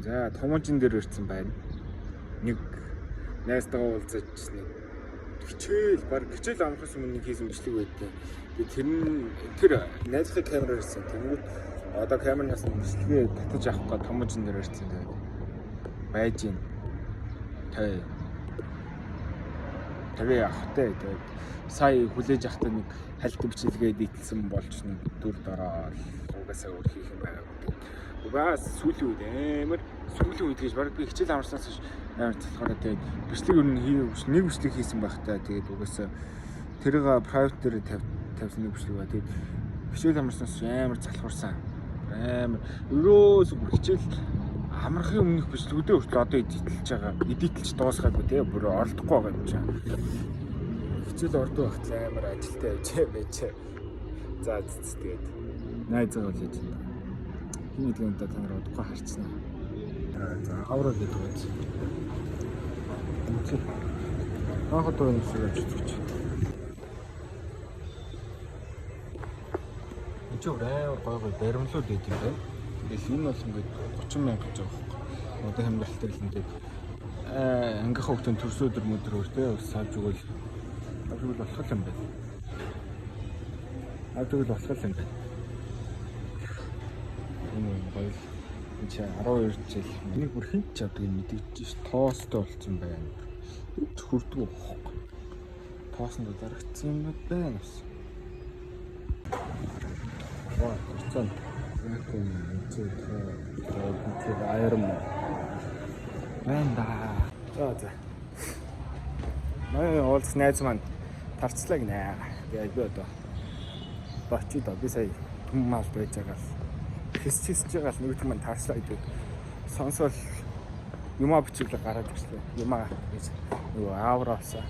За томжин дээр ирсэн байна. Нэг найзтайгаа уулзаж нэг хичээл амрахаас өмнө хийсэн бичлэг байдیں۔ Тэр найзын камераар ирсэн. Тэнгүүд одоо камеранаас бичлэгээ татаж авах гээд томжин дээр ирсэн. Тэгээд байж гин. Тэгээ явахтай. Тэгээд сая хүлээж авахтай нэг хальт бичлэгээ дийтлсэн болж нэг дүр дараа угаасаа өөр хийх юм байна. Угаас сүүлийн үед гэж баг би хичээл амарснаас хойш амар залхаараа тэгээд бичлэг ер нь нэг бичлэг хийсэн байхтай. Тэгээд угаасаа тэрийг private дээр тавьсан нэг бичлэг ба тэгээд хичээл амарснаас амар залхуурсан. Амар өрөөс хичээл амархын өмнөх бичлэгүүдээ хүртэл одоо эдитэлж дуусгаагүй те бүр оролдохгүй байгаа юм чам. Хичээл ордог багт амар ажилтай байж. За тэгээд найзгаа л хийж байна. Хин нэгэн удаа та нар удахгүй харцсан. За хавраа гэдэг байж. Ахад энэ шиг очиж. Энд ч гой баримлууд байд юм байна. Тэгэл энэ бол ингээд 30 мянга гэж байгаа байхгүй. Одоо хамгаалалт дээр л ингээд ангийнхаа хөвгтөнд төрсөдөр мөдрөөртэй сааж өгөөл. Тэгвэл болох юм байна. Тэгвэл болох юм байна. Гоё. Энд 12 жил нэг бүр хинт ч авдаг юм мэдээж тоостой болсон байна. Хүрдгүү байхгүй. Тоосон дарагдсан юм байна бас. Цан. Тэр айрам. Бэнда. За. Манай уулз найз маань тарцлаа гинэ. Тэгээд би одоо бачид би сая түн мал байж байгаа. Хэсчиж байгаа л нэг юм таарчлаа гэдэг. Сонсвол юмаа бичиглээ гараад ирсэн. Юмаа гэж нөгөө аавраасаа.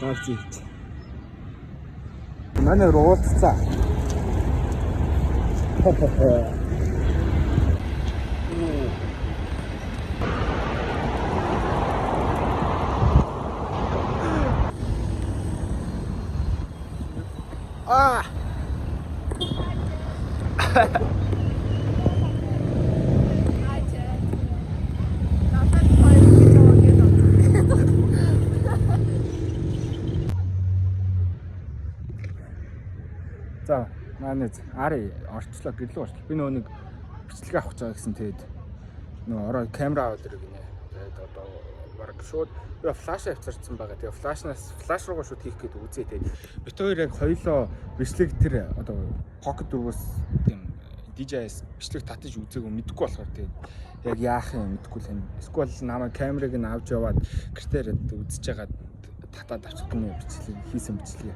Таарчиж. Манай уулзцаа. За, манай ари орчлоо гэрлээ орчлоо. Би нөгөө нэг бичлэг авах гэж байгаа гэсэн тэгээд нөгөө орой камера аваад ирэх гинэ. Тэгээд одоо баг шууд би флаш авчирсан байгаа. Тэгээд флаш руугаа шууд хийх гээд үзээ. Тэгээд бит хоёр яг хоёлоо бичлэг тэр одоо pocket дөрвөөс тийм DJS бичлэг татаж үзээгүй мэдэхгүй болохоор тэгээд яг яах юм мэдэхгүй л юм. Эсвэл намайг камерыг нь авч яваад гэртээр үзэж байгаа татаад авчих гэнэ бичлэг хийсэн бичлэг.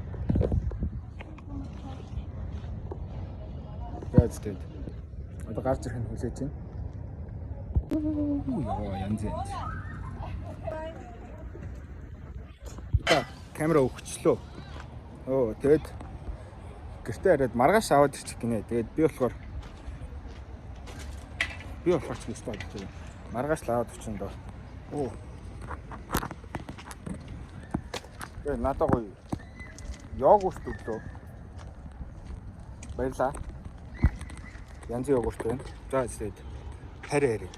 Тэгээд одоо гарч ирэх нь хүлээж байна. Янз. Камера өгчлөө. Тэгээд гэртээ хараад маргааш аваад ирчих гинэ. Тэгээд би болохоор ч гэж бодож байна. Маргааш л аваад ирчин доо. Тэгээд надад гоё йогурт өглөө. Баярлаа. Янзын йогурт байна. За тэгээд хари.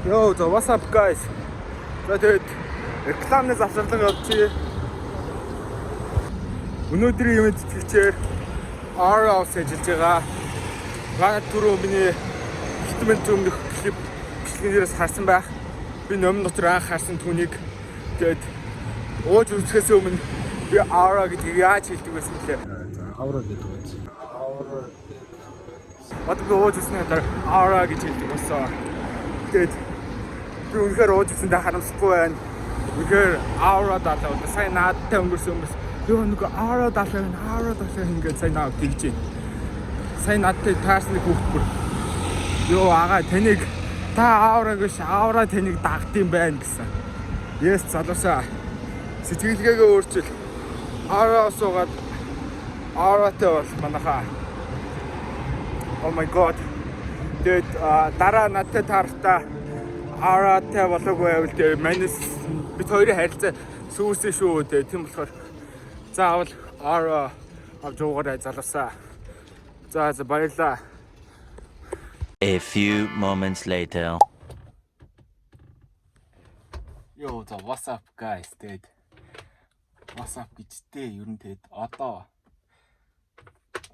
Yo, so what's up guys? За тэгээд рекламны завсарлага явуулчих. Өнөөдрийн юм цэцгээр ROS ажиллаж байгаа. Ганц түрүү миний хитмент өмнөх клип бичлэгнээс харсан байх. Би номын дотор анх харсан түүнийг тэгээд ууж үзэхээс өмнө би RO гэдгийг яаж хэлдэг байсан бэлээ. Авра гэдэг үү? Авра. Батби ууж үзснээр RO гэж хэлдэг болсон. Тэгээд би үнэхээр ууж үзсэндээ харамсахгүй байна. Үнэхээр RO даалаа. Сайн наадтай өнгөрсөн юм бас. Юу нэг RO даалаа ингээд сайн наад тэгж байна. Сайн наадтай таарсны хүүхд бүр. Юу агаа таныг та RO гэж RO таныг дагд юм байна гэсэн. Yes залуусаа. Сэтгэлгээгээ өөрчил. RO суугаад RO-тэй бол манайхаа. Oh my god. Тэгээд дараа надтай таарахтаа RO-тэй болоогүй байвал тэгээд манайс бид хоёрын харилцаа сүүрсэн шүү дээ. Тийм болохоор заавал авч уугаарай залуусаа. За баярлаа. A few moments later. Yo, what's up guys? Тэгэд what's up гэжтэй ер нь тэгэд одоо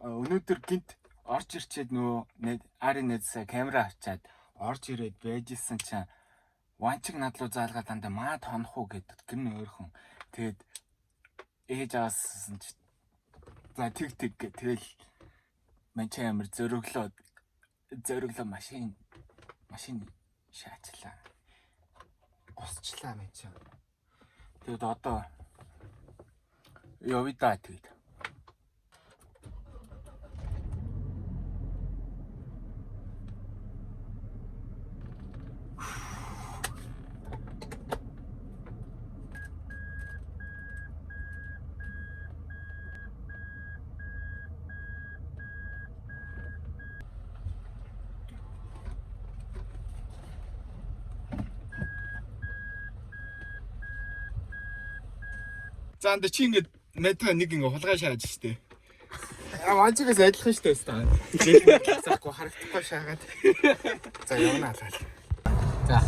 өнөөдөр гинт орж ирчээд нөгөө Ари нэдсээ камера авчаад орж ирээд байжсэн чинь ванчиг над руу заалгаад дандаа маа тонох уу гэдэг гэрн өөрхөн. Тэгэд ээж авсан чинь за тэг тэгэл мань чи амар зөрөглөө машин шаачлаа. Госчлаа мэн чи. Тэгэд одоо явъя тэгэд. За энэ чи ингээд метро нэг ингээ хулгай шааж штэ. Ванчигээс адилхан штэ өстой. Заахгүй харагдахгүй шаагаад. За явна алаа. За.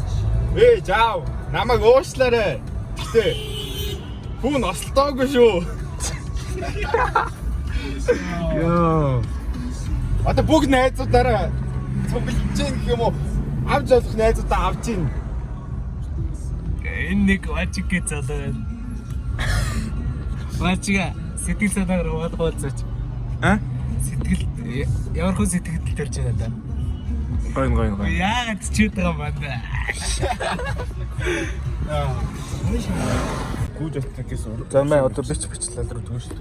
Жаав. Намайг уушлаарэ. Гэтэ хүн ослтоогүй шүү. Йоо. Одоо бүгд найзуудаараа цуглаж гэх юм уу? Авч олох найзуудаа авч ийн. Энэ нэг ванчиг гэж залуу. Ванчига сэтгэл санаагаар уулзаач. Сэтгэл ямар хүн сэтгэл төрж байна да. Гойн. Яагаад ч үгүй юм байна. Гүйж атгаас. За мэ одоо бичлээ л дөрөв шүү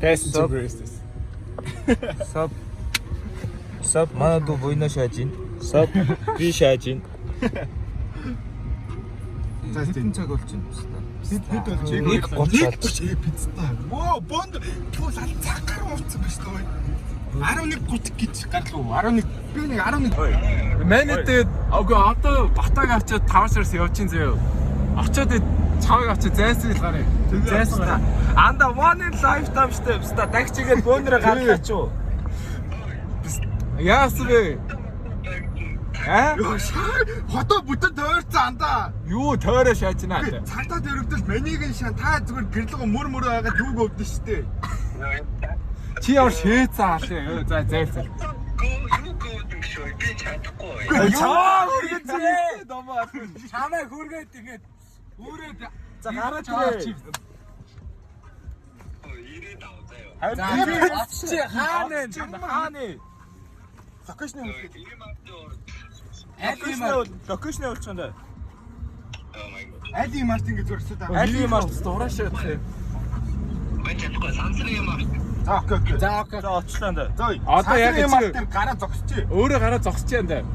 дээ. Sub. Sub манай дүү буйна шааж ин. Sub би шааж ин. За тийм цаг болж байна. Бид болж нэг 30 болж пиццаа. Воо, бонд тул алцаа гараа уурсан биш үү? 11:30 гэж гарлуу. 11 би нэг 11. Манайд одоо батаг авчиад 5 сараас явчихин заяа. Очоод цааг авчиад зайсан л гараа. Зайсан гараа. Анда one in lifetime штэ. Биста дагчигээд бөөнөрө гарлаа ч юу. Яасан бэ? Хото бүтэд тойрцсан андаа. Юу тойроо шааж байна. Цагдаа дөрөвдөл манийг нь шан та зүгээр гэрлэгөө мөр байгаад юуг өвдөн штэ. Чи ямар шээцэн хаалаа. За зайлцал. Юу гоодөг шүү. Би чадахгүй. Чаа хүргээд домоо. чамаа хүргээд тэгээд үрээд За гараад ирээ. Ирээд аваа. Чи хаана? Локейшн локейшн болчихсон. Али Мартин гэж зурсан да. Али Мартин дураашаа гэх юм. Мэн чадахгүй сансрын юм аа. За окей. За очлоо энэ. Одоо яг чи гараа зогсчих. Өөрөө гараа зогсчих энэ.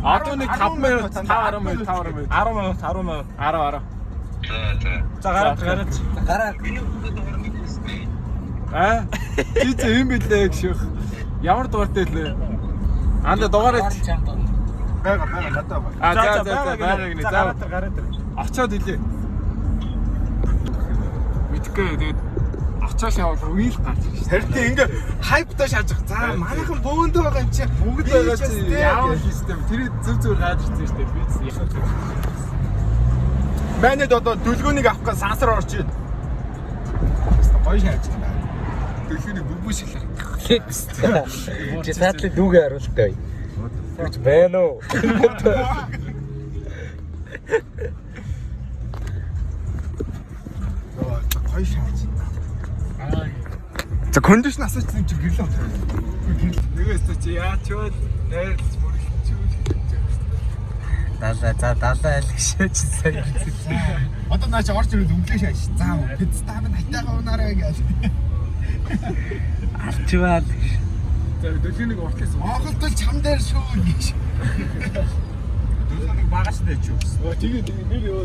Одоо нэг 5 минут 10 минут 10 минут. За гараа. Чи зэ юм билээ гэх. Ямар дугаартай лээ? Анда дугаараа бага надад ба. За байгаагийн гараад ир. Очоод илээ. Мэдгүй тэгээд очоо шавал үйл гарч ирж. Харин ингээ хайптай шааж. За манайхан бөөндөө байгаа юм чи бүгд байгаа чи яавал систем тэр зөв гарч ирсэн шүү дээ. Би Манайд одоо дүлгөөнийг авах гэж сансар орж ийн. Гоё шааж байна. Дүлгөөний бүбүү шилэр. чи саадлын дүүгээ харуултаа. Гэж байна уу? Гоё шааж. За кондишн асуусан чи гэрлээ авах. Нэгээс чи яачвал найрлж бүрэлдэхүүн. Далаа айлгшаач сайн. Одоо наа чи орж ирээд өнгөлөө шааж. За пиццаа минь хайтайгаа унаарай гэж. Алчвал. За дөлөнийг уртлсан. Оголтол чам дээр шүү гэж. Дөлөнийг багаш дэж юу. Тэгээ нэр ёо.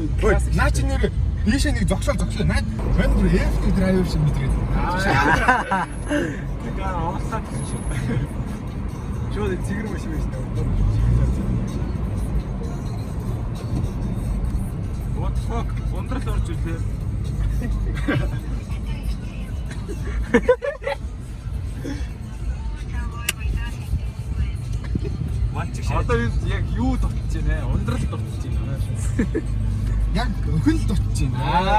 Наа чи нэр ийшээ нэг зогсоо. Наа vendor FT driver шиг мэдрээд. Тэгээ оолсаад шүү. Шууд цэгэр машин байж таа. What the fuck? Ундрал орж ирлээ. Одоо яг юу дутж байна? Ундрал дутж байна. Яг өхөн л дутж байна.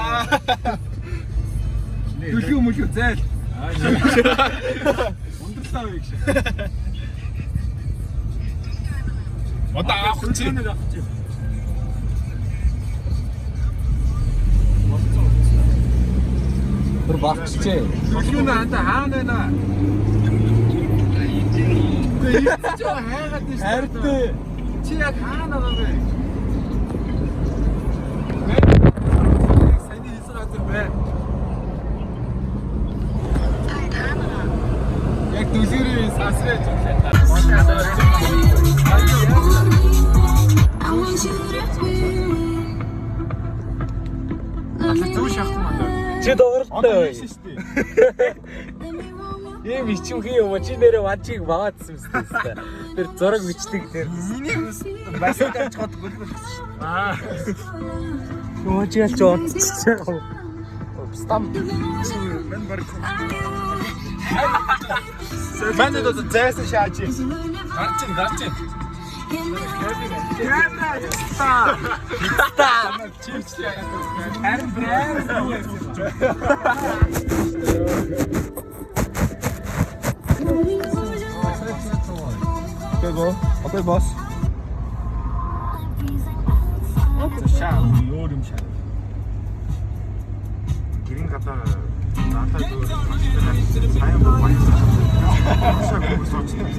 Төлгөө мөлгөө зайл. Ундралаа уу гэж. Одоо авах чинь. Тэр багчээ. Төлгөө наанда хаана байна? Ийч хайгаад байна. Харин чи яг хаана байгаа вэ? Саний хийсэн газар байна. Яг дүлгэрийн сасраж байна. Зүү шахах маа. Чи доортой. Ийм ичимхий юм чи нэрэ ванчиг багаадсан юм тест. Тэр зураг бичлэг тэр. Миний басаа тавьж гот гөлбөл. Юу ч ялч онцчихсан. Стам. Мен баг. Мэнэ доо зээсэн шаач. Гарчин. Камера та. Чичтэй. Харин брэнд. Okay, boss. Шаа, өөр юм шаа. Гэрийн гадаа наатаа дөө сайн баярлалаа. Шаа соочтой.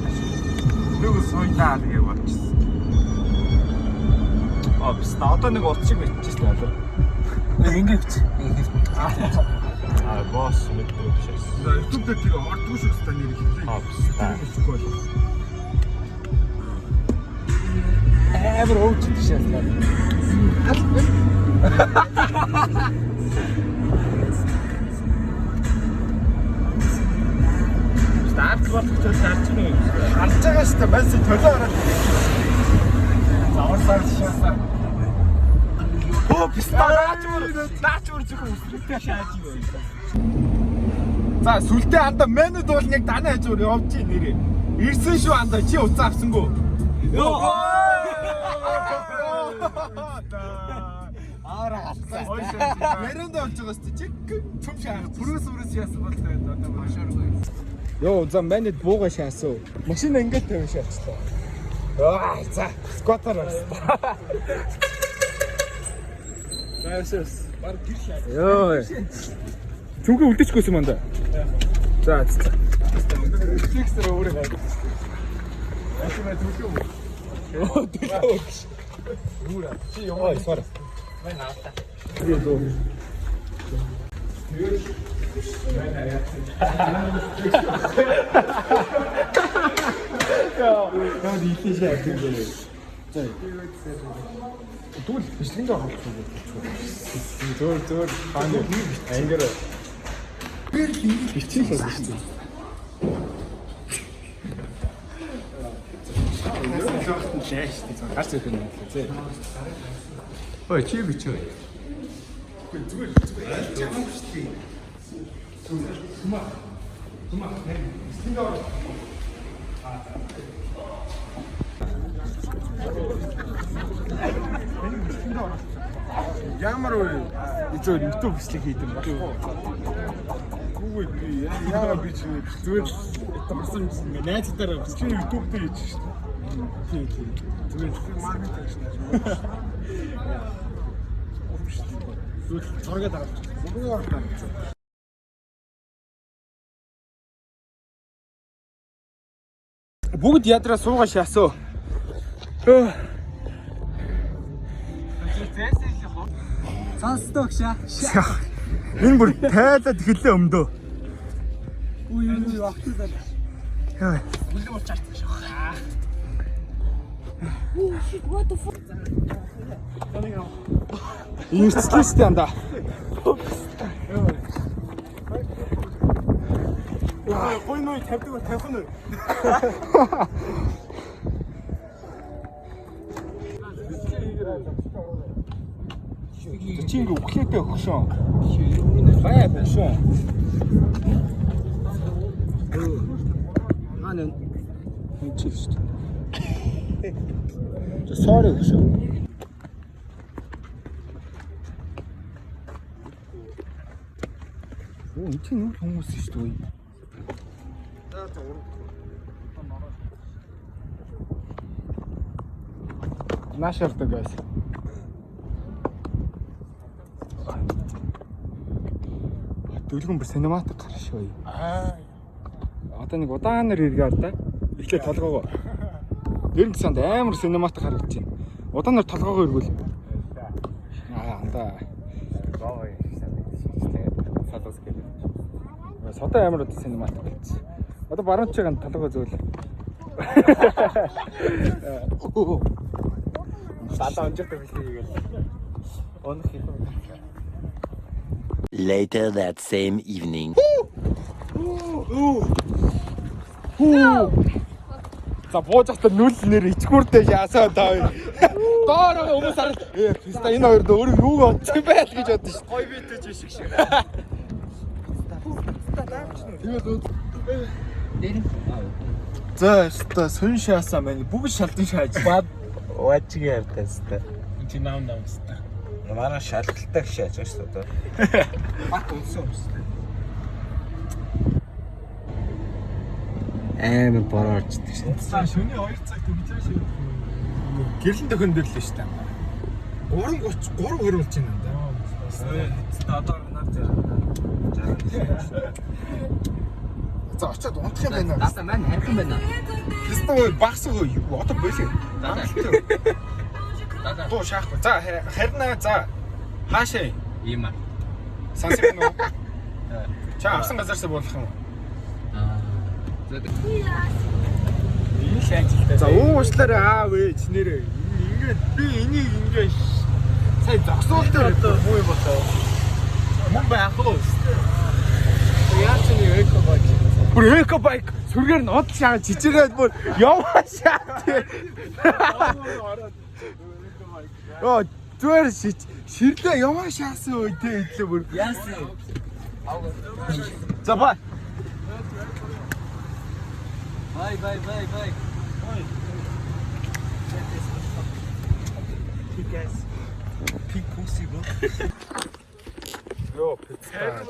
Нөгөө соёдаа гэж бодчихсон. Бис одоо нэг ут шиг биччихсэн одоо. Ингээ бич. Босс мэдгүй шээс. YouTube дээр тэр ордгүй шүү дээ нэр хэлээ. Бичихгүй бол. Амар өвчтэй шээс. Старт болчихсон шаарч нь үү? Алж байгаа шүү дээ. Бас төлөө ороод. Заварсаар шаасаа. Наачмөр зөвхөн үсрэхтэй шааж юу вэ? За сүлдээ анда менюд бол яг даны хажуур явж ий нэрээ. Ирсэн шүү анда чи уцаа авсангүй. Ара хатсан. Ярианд болж байгаа шүү чи чүм шаа. Бүрээс яасан бол одоо машааргүй. Йоо за менюд бууга шаасуу. Машина ингээд тавь шаачлаа. За скватер. Ясс. Баг гэр шаа. Йоо. Цүнхээ үлдчихгүйсэн манда. За. Фиксер өөрөө гад. Ашиг төлөв. Йоо төлөв. Гура. Чи ёо сар. Мэн авта. Йоо. Яа, дийлээ шаа гэдэг. За. Түл бичлэгэнд авах юм. Зөөр хаана ангир бичих л шүү дээ. Гарч ирэх юм байна зэ. Ой чи бичээ. Зүгээр. Чамаа шүү дээ. Тума. Бичлэгэнд авах. Ямар вэ? Зөв YouTube бичлэг хийдэг болохгүй. Гүүгээ би яагаад би зүгээр томсон найзтайраа бичлэг YouTube дээр хийж шүү дээ. Тийм. Зүгээр маркетинг гэж байна. Зүгээр зураг дараад. Бүгд ордог. Бүгд ядраа суугаа шаасуу. Сонсдог шаа. Энэ бүр тайлаад хэлээ өмдөө. Үй ахтаа. Яа. Бүлэг уучаарсан шаа. What the fuck? Ирцлээстэй анда. Гой ной тавьдаг тавих нь. Чи ингээ өглөөдөө өгшөө. Бая башаа. Манай чи шүү дээ. Sorry өгшөө. Оо энэ чинь нүр хүмүүс шүү дээ. Наш явдаг guys. Дөлгөн бүр синематик гаршгүй. Одоо нэг удаанаар иргээд да. Эхлээ толгоогоо. Нэрнг санд амар синематик харагдаж байна. Удаанаар толгоогоо иргүүл. Андаа. Гой. Садос гэлээ. Содоо амар удаа синематик болсон. Одоо баруун чигээр толгоо зөөл. Салаа онжтой билээ гээл. Онх хийх. Later that same evening. За бууж хата нүл нэр ичгүүртэй яасаа таа. Доороо хүмүүс хараад писта энэ хоёр дөр юу бодчих байл гэж бодсон шүү. Гой битэж шиг шиг. За ста сон шаасаа мань бүгд шалдан шааж. Бад уучгийн явтаастай. Энд чи нам ста. Манай шалгалттай шааж байгаа шүү дээ. Бат унсан юм шүү дээ. Амар бороорчдаг шээ. За шөнийн 2 цагт өгчөө шүү. Гэрлэн төхөн дэрлээ шүү дээ. 3:30 3 хөрвүүлж байна энэ. Одоо нар за очиад унтах юм байна. Дата маань харих юм байна. Тэстээ багс юу одоо болоо. Тоо шаахгүй. За харина за. Хаашаа Ийм аа. сансах нь уу? Чаа авсан газаасаа болох юм уу? Энэ шаажилтай. За уучлаарай аав ээж нэрээ. Ингээд би энийг ингээд сая зогсоол дээр муу юм болоо. Мөн байх уу? Яач нэг экобайк. Бүр экобайк сүргээр нь удал шаа жижигээд бүр яваа шаа. Оо зүгээр ширлээ яваа шаасан үедээ идлээ бүр. Яасан. За бай. Бай. Пик possible. Йоо, пиццаа.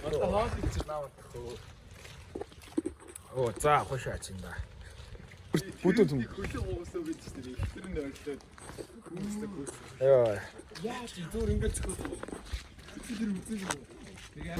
Одоо хаалт чи наваа. Оо, за хошаач юм да. Бүдүү юм. Хөлөө уусаа гэж чинь ихтер нь ойлоод. Йоо. Яаж зүгээр ингэж зөхөө. Тэр үзэж юм. Тэгээ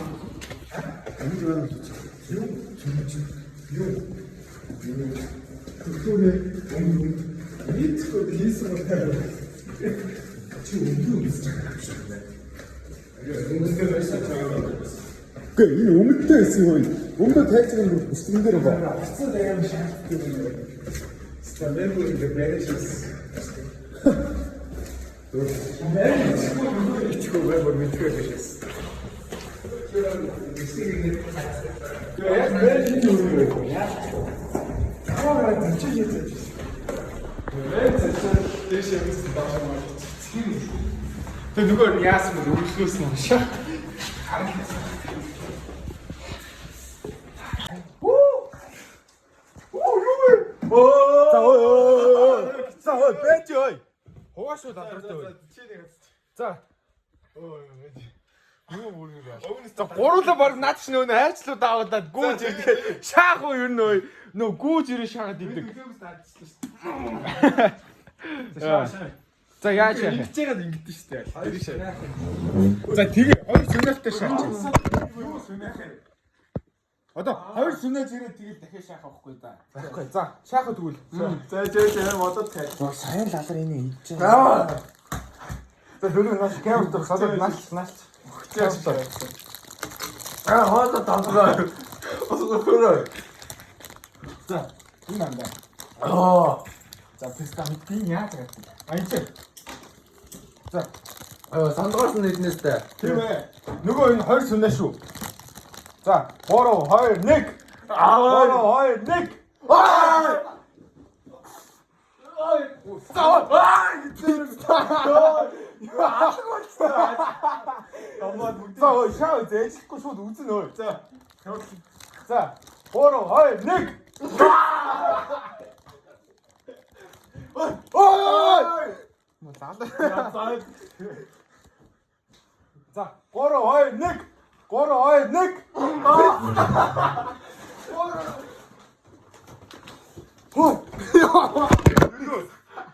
Гэ энэ өмнөдөө байсан юм. Өмнөд тайцсан юм бүсгэн дээр байна. Хацаа даям шаарддаг юм. Стамбул дээр бэрэж. Ичгүй байвар мэдрэхээс. Яг бэрэж юм. Аа тийч. Бэрэж тийш юм байна. Тэг нөгөө яасан бэ? Өглөөс нь шаа. За бэж ой. Хоош удаалтай бай. За. Юу бүрээ. За гурлаа баг наад ч нөө хайрцлууд аваад гүүж ирдэг. Шаах уу ер нь ой. Нөө гүүж ирээ шахаад идэг. За яаж яах вэ? Хичээгээд ингэдэж штэ. За тэгээ хоёр сүнэлтэй шаач. Юу сүнэхээ? Одоо хоёр сүнэж ирээд тэгээд дахиад шаах авахгүй да. Байхгүй. За шаах тэгвэл. За модод хай. Сайн лалар энийг идэж байна. За хөлөө наш камер дээр садад нааш. Хоолой тавгаа. Хөрөө. За энэ андаа. За писта мэдээ яа гэдэг. Аяч. За. Сандгоос нь ирнэстэй. Тийм ээ. Нөгөө энэ хоёр сүнэ шүү. За 3 2 1. 3 2 1. За ой шаа зээхгүй шууд үзэн өө. За. За 3 2 1. Ой! За 3 2 1. 3 2 1.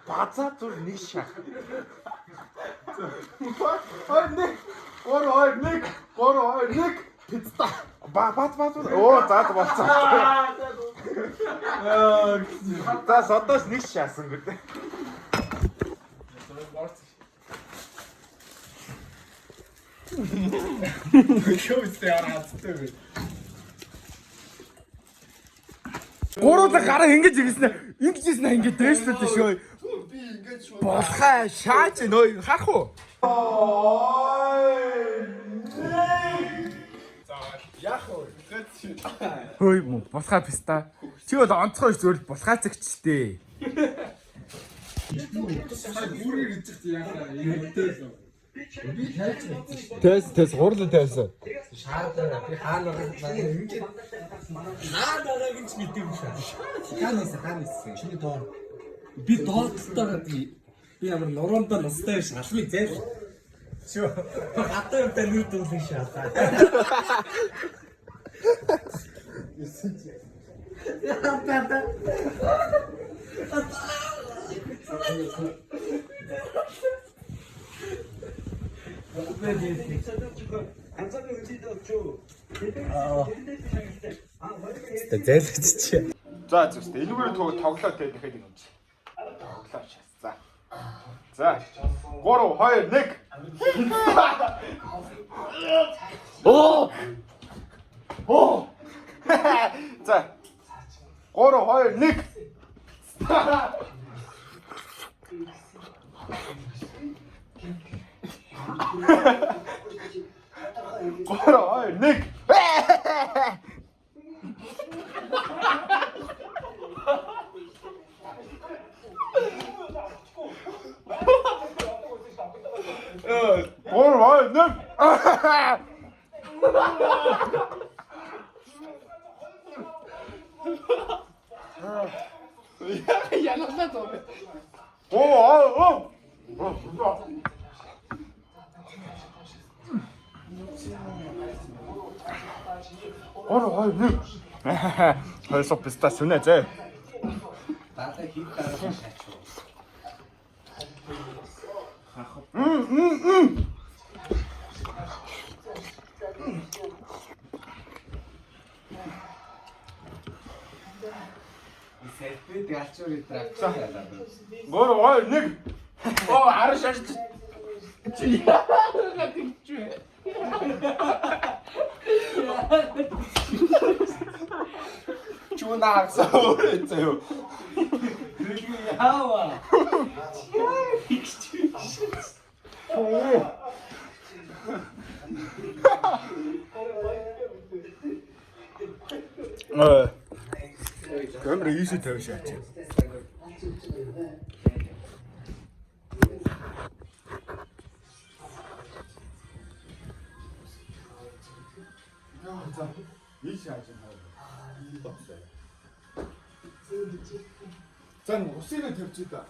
Базаа зүр нэг шах. 2 1. 3 2 1. 3 2 1. Пицца. Бат. Оо заад болцоо. За содоос нэг шаасан гэдэг. Шоутэй араацтай. Гурвуулаа гараа ингэж ирсэн ингэж дээшлээ шөө. Би ингэж шууд болохаа шаач нөө харах уу? Яах вэ? Хөөе мө болохаа писта. Чи бол онцгой зөвл болохаа цагчтэй. Тэс гурлаа тайсан. Шаардаа би хаана ингэж хаанаа гэж мэдээгүй шаа. Хаанаас чиний доор би доодтойгоо би ямар нуруундаа настай шалмыг зээл. Шөө хатаа юмтай нүд дүүлэн шаалаа. Зээлэгдчихэ. За зөв. Энэгээр тоглоо те дахиад юм чи. Тоглоо шээ. За. За. 3 2 1. Оо! Оо! За. 3 2 1. Гора нэг. Гора нэг. Яна тоо. Оо. Гора нэг. Хойсоо писта сүнэ зэ. Баатаа хийх дараа шаачуу. Селфи дэалчуур тракцаа. Гора нэг. Оо араа шаарч. Чи яагаад тэгчвэ? Чунаас өөрөөсөө. Яава. Камера ийшээ тавьж шаач. За, ийш шаач. Зан усыг тавьчих та.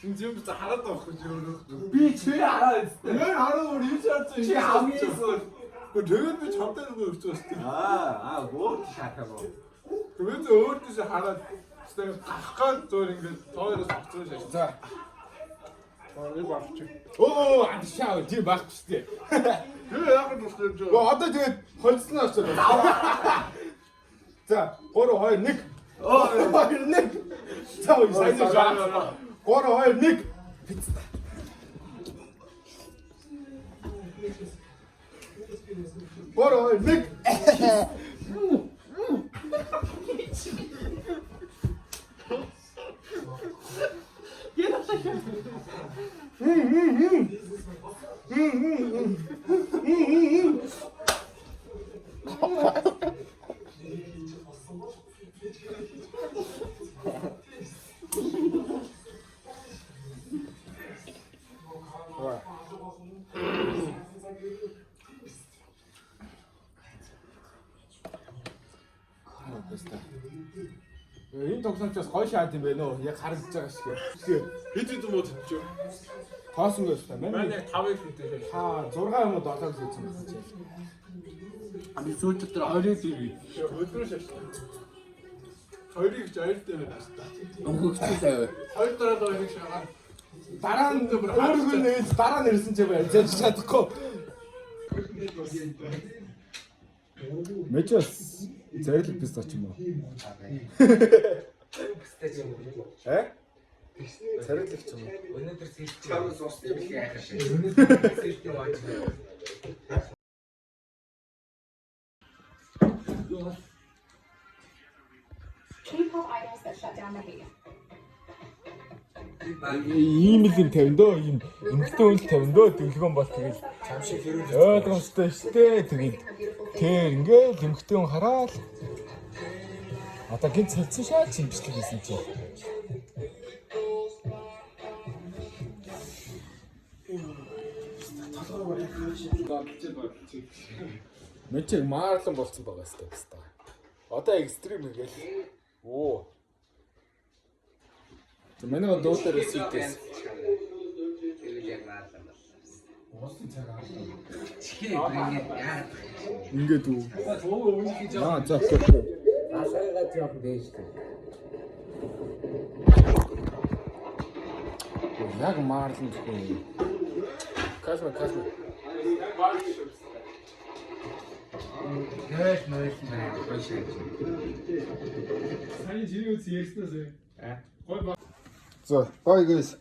Хин зөв хараад авах гэж өөрөө. Би чи хараад. Нэр хараад ийш шаач. Чи хамгийн. Тэгээд би чамтай нэг өрчөөс. Өөр шахаа. Тэгээд өөртөө хараад тэгээд гарах гал зөөр ингээд тооёроос авцсан шээ. За. Нэг багч. Оо, андшаа тий багч тий. Тэгээ яг нь өсөж. Одоо тэгээд холцсон очоод. За, 3 2 1. Оо, 2 1. За, сайн жаа. 3 2 1. Гора нэг. Яста. Энэ тоглоомчоос гоё шаад юм байна уу? Яг харагдаж байгаа шиг. Хэд юм уу төчөө? Тоосон байж та. Манай яг 5-ыг хийдэг. Хаа 6 юм уу 7-ыг хийсэн юм байна. Ами сүүлд дээр 20-ыг хийв. Өдрөө шаштай. 2-ыг ч айлтай байна та. Өнгөцөө заяа. 2 дараа л нэг шагаа. Дараа нь өөргөө нээж дараа нь ирсэн ч бай. Зэж чадахгүй. Мэчс зэрэг бис тач юм уу? Зэрэглэх ч юм уу? Өнөөдөр сэлж чамд сустыг их яахаш. Сэлж яваач. K-pop idols that shut down the media. Ийм л юм тавина дөө ийм эмхтэй үйл тавина дөө дэлгэн бол тэгэл Чам шиг хэрүүл. ойлгомжтой штэ тэгэл тэр ингээл эмхтэй хүн хараад одоо гинт цалцсан шаа чи имжлэг хийсэн чи Мэчиг маарлан болцсон байгаа хэвээр. Одоо экстрим хийгээл. Оо. Манай доотер эсвэс. Ингээд үү. Аа за. Асайгаа жоох дээштэй. Яг маарлан зөвхөн. Касма. Нөөс наа. Сайн жирийн үс ярьснаас. Гой ба. So, bye guys.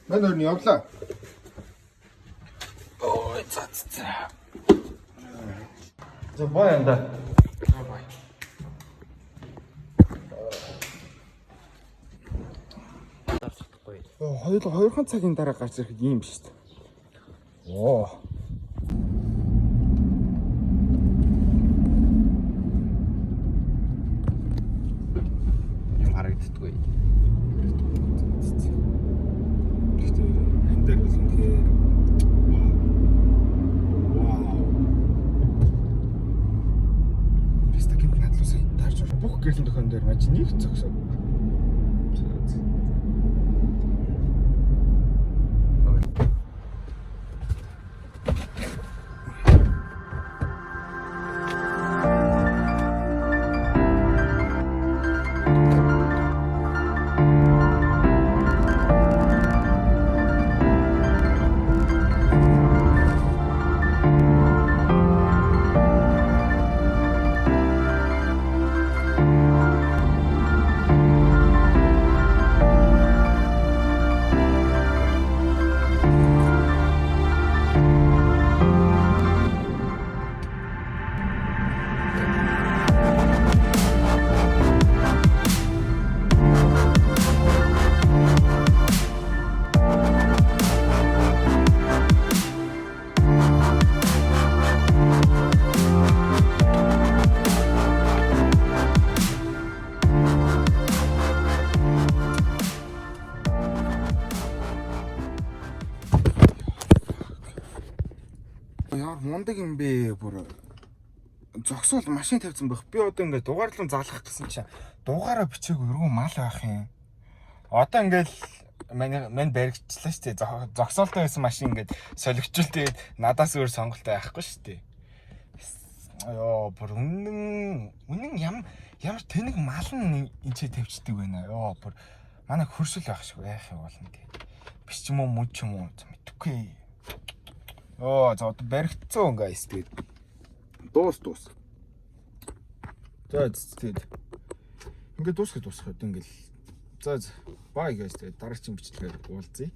Мен өөр нь явлаа. За бай анда. Хоёрхан цагийн дараа гарч ирэх юм биш үү? Оо. Юм харагддаггүй. Хэнтэй гэсэн хэрэг. Вау. Бистакин надлуусаа таарч бүх гэрлийн төхөн дээр маж нэг зогсоо. Яар мундаг юм бэ бүр зогсоол машин тавьсан байх. Би одоо ингээд дугаарлан залгах гэсэн чинь дугаараа бичээгүй өргөн мал байх юм. Одоо ингээд мань баригчлаа шүү дээ. Зогсоолтой байсан машин ингээд солигчул тэгээд надаас өөр сонголттой байхгүй шүү дээ. Ёо бүр үнэн ямар тэнэг мал нь энчээ тавьчихдаг байна. Ёо бүр манай хөрсөл байх шиг яах юм болно гэ. Биш ч юм уу мөн ч юм уу мэдэхгүй. Оо за одоо баригдсан guys тэгээд дуус. За тэгээд ингээд дуусгах одоо ингээд за bye guys тэгээд дараагийн бичлэгээр уулзъя.